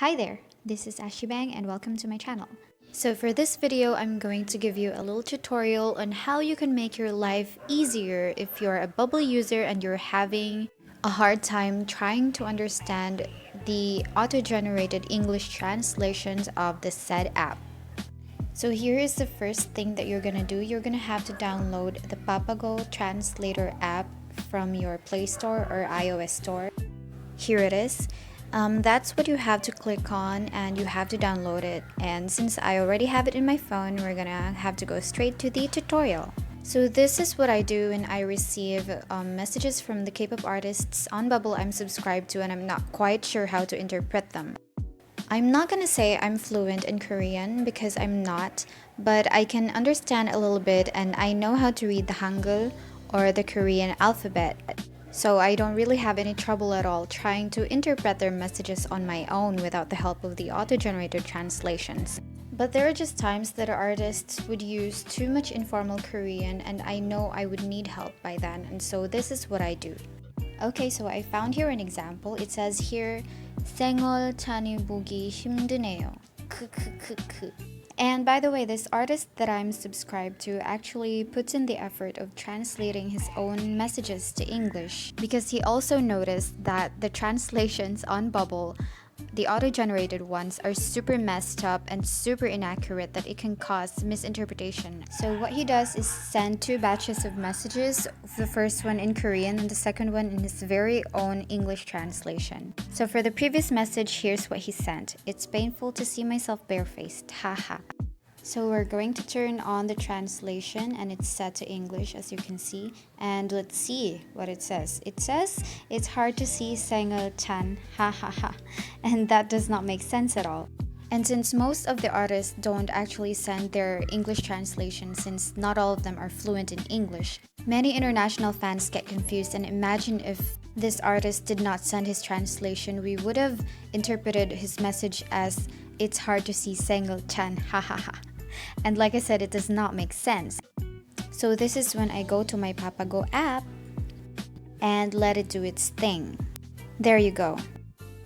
Hi there, this is Ashibang and welcome to my channel. So for this video, I'm going to give you a little tutorial on how you can make your life easier if you're a Bubble user and you're having a hard time trying to understand the auto-generated English translations of the said app. So here is the first thing that you're gonna do. You're gonna have to download the Papago translator app from your Play Store or iOS store. Here it is. That's what you have to click on and you have to download it. And since I already have it in my phone, we're gonna have to go straight to the tutorial. So this is what I do when I receive messages from the K-pop artists on Bubble I'm subscribed to and I'm not quite sure how to interpret them. I'm not gonna say I'm fluent in Korean because I'm not, but I can understand a little bit and I know how to read the Hangul or the Korean alphabet. So I don't really have any trouble at all trying to interpret their messages on my own without the help of the auto-generated translations. But there are just times that artists would use too much informal Korean and I know I would need help by then, and so this is what I do. Okay, so I found here an example. It says here, 생얼 찬이 보기 힘드네요. 크크크크. And by the way, this artist that I'm subscribed to actually puts in the effort of translating his own messages to English because he also noticed that the translations on Bubble, the auto-generated ones, are super messed up and super inaccurate that it can cause misinterpretation. So what he does is send two batches of messages, the first one in Korean and the second one in his very own English translation. So for the previous message, here's what he sent. It's painful to see myself barefaced, haha. So we're going to turn on the translation and it's set to English as you can see. And let's see what it says. It says, it's hard to see 생얼 찬, ha ha ha. And that does not make sense at all. And since most of the artists don't actually send their English translation since not all of them are fluent in English, many international fans get confused and imagine if this artist did not send his translation, we would have interpreted his message as it's hard to see 생얼 찬, ha ha ha. And like I said, it does not make sense. So this is when I go to my Papago app and let it do its thing. There you go.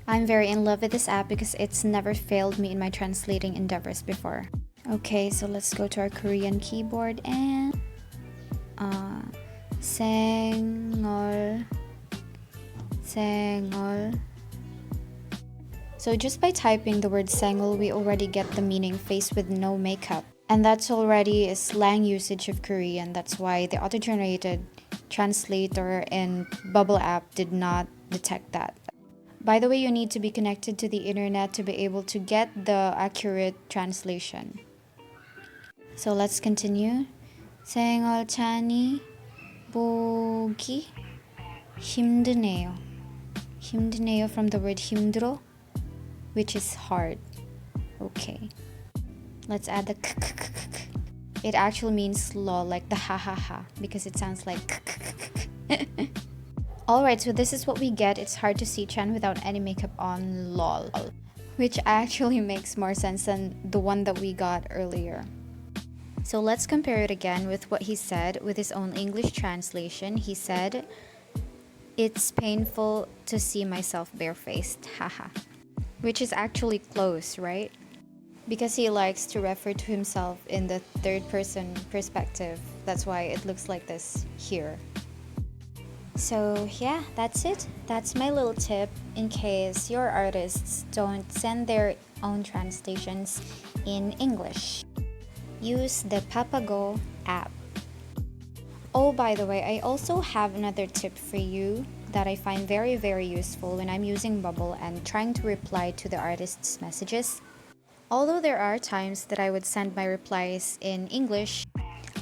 I'm very in love with this app because it's never failed me in my translating endeavors before. Okay, so let's go to our Korean keyboard and 생얼. So just by typing the word 생얼, we already get the meaning face with no makeup. And that's already a slang usage of Korean. That's why the auto-generated translator in Bubble app did not detect that. By the way, you need to be connected to the internet to be able to get the accurate translation. So let's continue. 생얼 찬이 보기 힘드네요. 힘드네요 from the word 힘들어, which is hard. Okay. Let's add the k. It actually means lol, like the ha ha ha, because it sounds like k. Alright, so this is what we get. It's hard to see Chan without any makeup on, lol. Which actually makes more sense than the one that we got earlier. So let's compare it again with what he said with his own English translation. He said, it's painful to see myself barefaced, haha. Which is actually close, right? Because he likes to refer to himself in the third person perspective. That's why it looks like this here. So yeah, that's it. That's my little tip in case your artists don't send their own translations in English. Use the Papago app. Oh, by the way, I also have another tip for you that I find very, very useful when I'm using Bubble and trying to reply to the artist's messages. Although there are times that I would send my replies in English,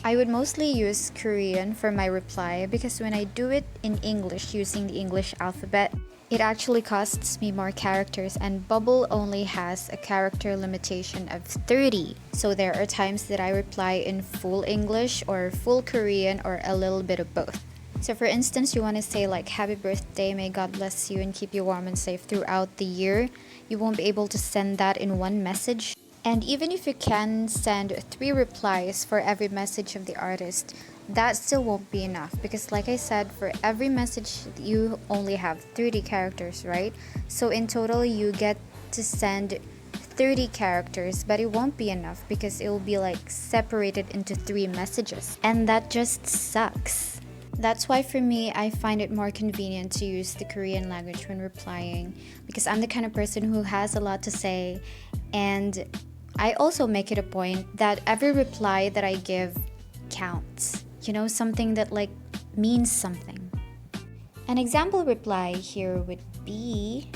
I would mostly use Korean for my reply because when I do it in English using the English alphabet, it actually costs me more characters and Bubble only has a character limitation of 30. So there are times that I reply in full English or full Korean or a little bit of both. So for instance, you want to say like happy birthday, may God bless you and keep you warm and safe throughout the year. You won't be able to send that in one message. And even if you can send 3 replies for every message of the artist, that still won't be enough because like I said, for every message you only have 30 characters, right? So in total you get to send 30 characters, but it won't be enough because it will be like separated into 3 messages, and that just sucks. That's why for me, I find it more convenient to use the Korean language when replying, because I'm the kind of person who has a lot to say, and I also make it a point that every reply that I give counts. You know, something that like means something. An example reply here would be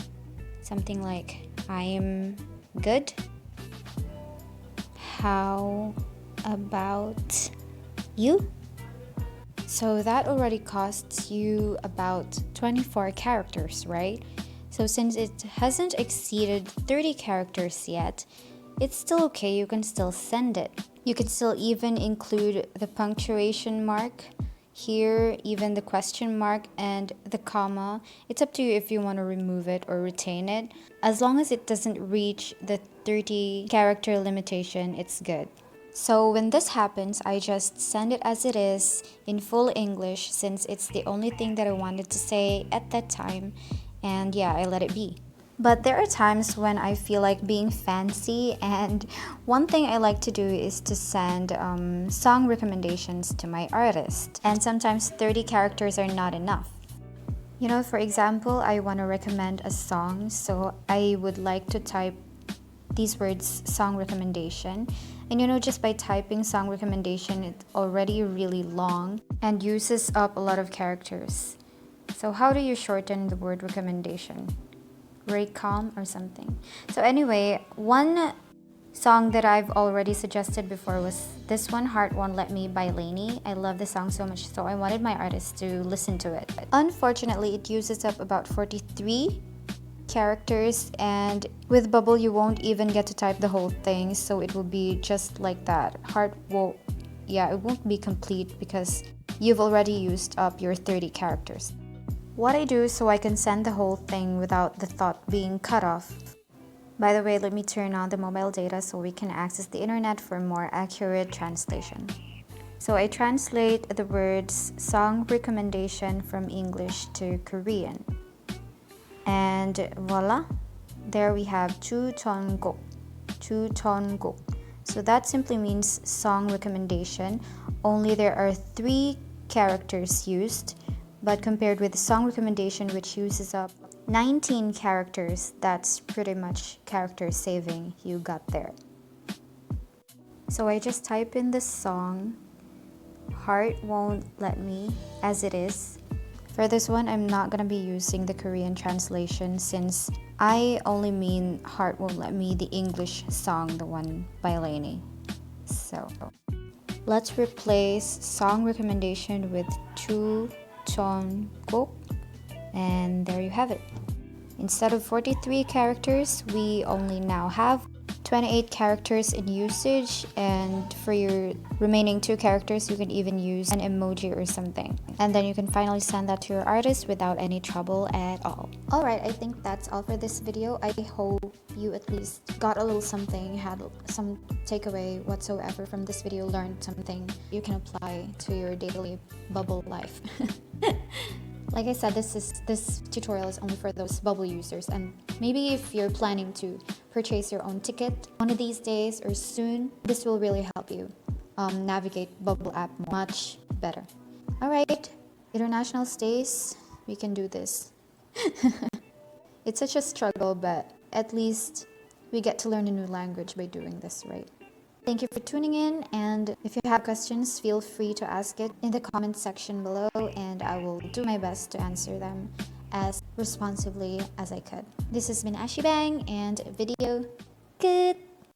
something like, I'm good. How about you? So that already costs you about 24 characters, right? So since it hasn't exceeded 30 characters yet, it's still okay, you can still send it. You could still even include the punctuation mark here, even the question mark and the comma. It's up to you if you want to remove it or retain it. As long as it doesn't reach the 30 character limitation, it's good. So when this happens, I just send it as it is in full English, since it's the only thing that I wanted to say at that time, and yeah, I let it be. But there are times when I feel like being fancy, and one thing I like to do is to send song recommendations to my artist. And sometimes 30 characters are not enough. You know, for example, I want to recommend a song, so I would like to type these words, song recommendation. And you know, just by typing song recommendation, it's already really long and uses up a lot of characters. So how do you shorten the word recommendation? Raycom or something. So anyway, one song that I've already suggested before was this one, Heart Won't Let Me by Lainey. I love this song so much, so I wanted my artist to listen to it. Unfortunately, it uses up about 43 characters, and with Bubble you won't even get to type the whole thing, so it will be just like that. It won't be complete because you've already used up your 30 characters. What I do so I can send the whole thing without the thought being cut off. By the way, let me turn on the mobile data so we can access the internet for more accurate translation. So I translate the words song recommendation from English to Korean. And voila, there we have 추천곡. So that simply means song recommendation, only there are 3 characters used. But compared with the song recommendation, which uses up 19 characters, that's pretty much character saving you got there. So I just type in the song, Heart Won't Let Me, as it is. For this one, I'm not gonna be using the Korean translation since I only mean Heart Won't Let Me, the English song, the one by Lainey. So let's replace song recommendation with 추천곡, and there you have it. Instead of 43 characters, we only now have 28 characters in usage, and for your remaining 2 characters, you can even use an emoji or something. And then you can finally send that to your artist without any trouble at all. Alright, I think that's all for this video. I hope you at least got a little something, had some takeaway whatsoever from this video, learned something you can apply to your daily bubble life. Like I said, this tutorial is only for those bubble users, and maybe if you're planning to purchase your own ticket one of these days or soon, this will really help you navigate Bubble app much better. Alright, international stays, we can do this. It's such a struggle, but at least we get to learn a new language by doing this, right? Thank you for tuning in, and if you have questions, feel free to ask it in the comment section below, and I will do my best to answer them as responsively as I could. This has been Ashibang, and video good!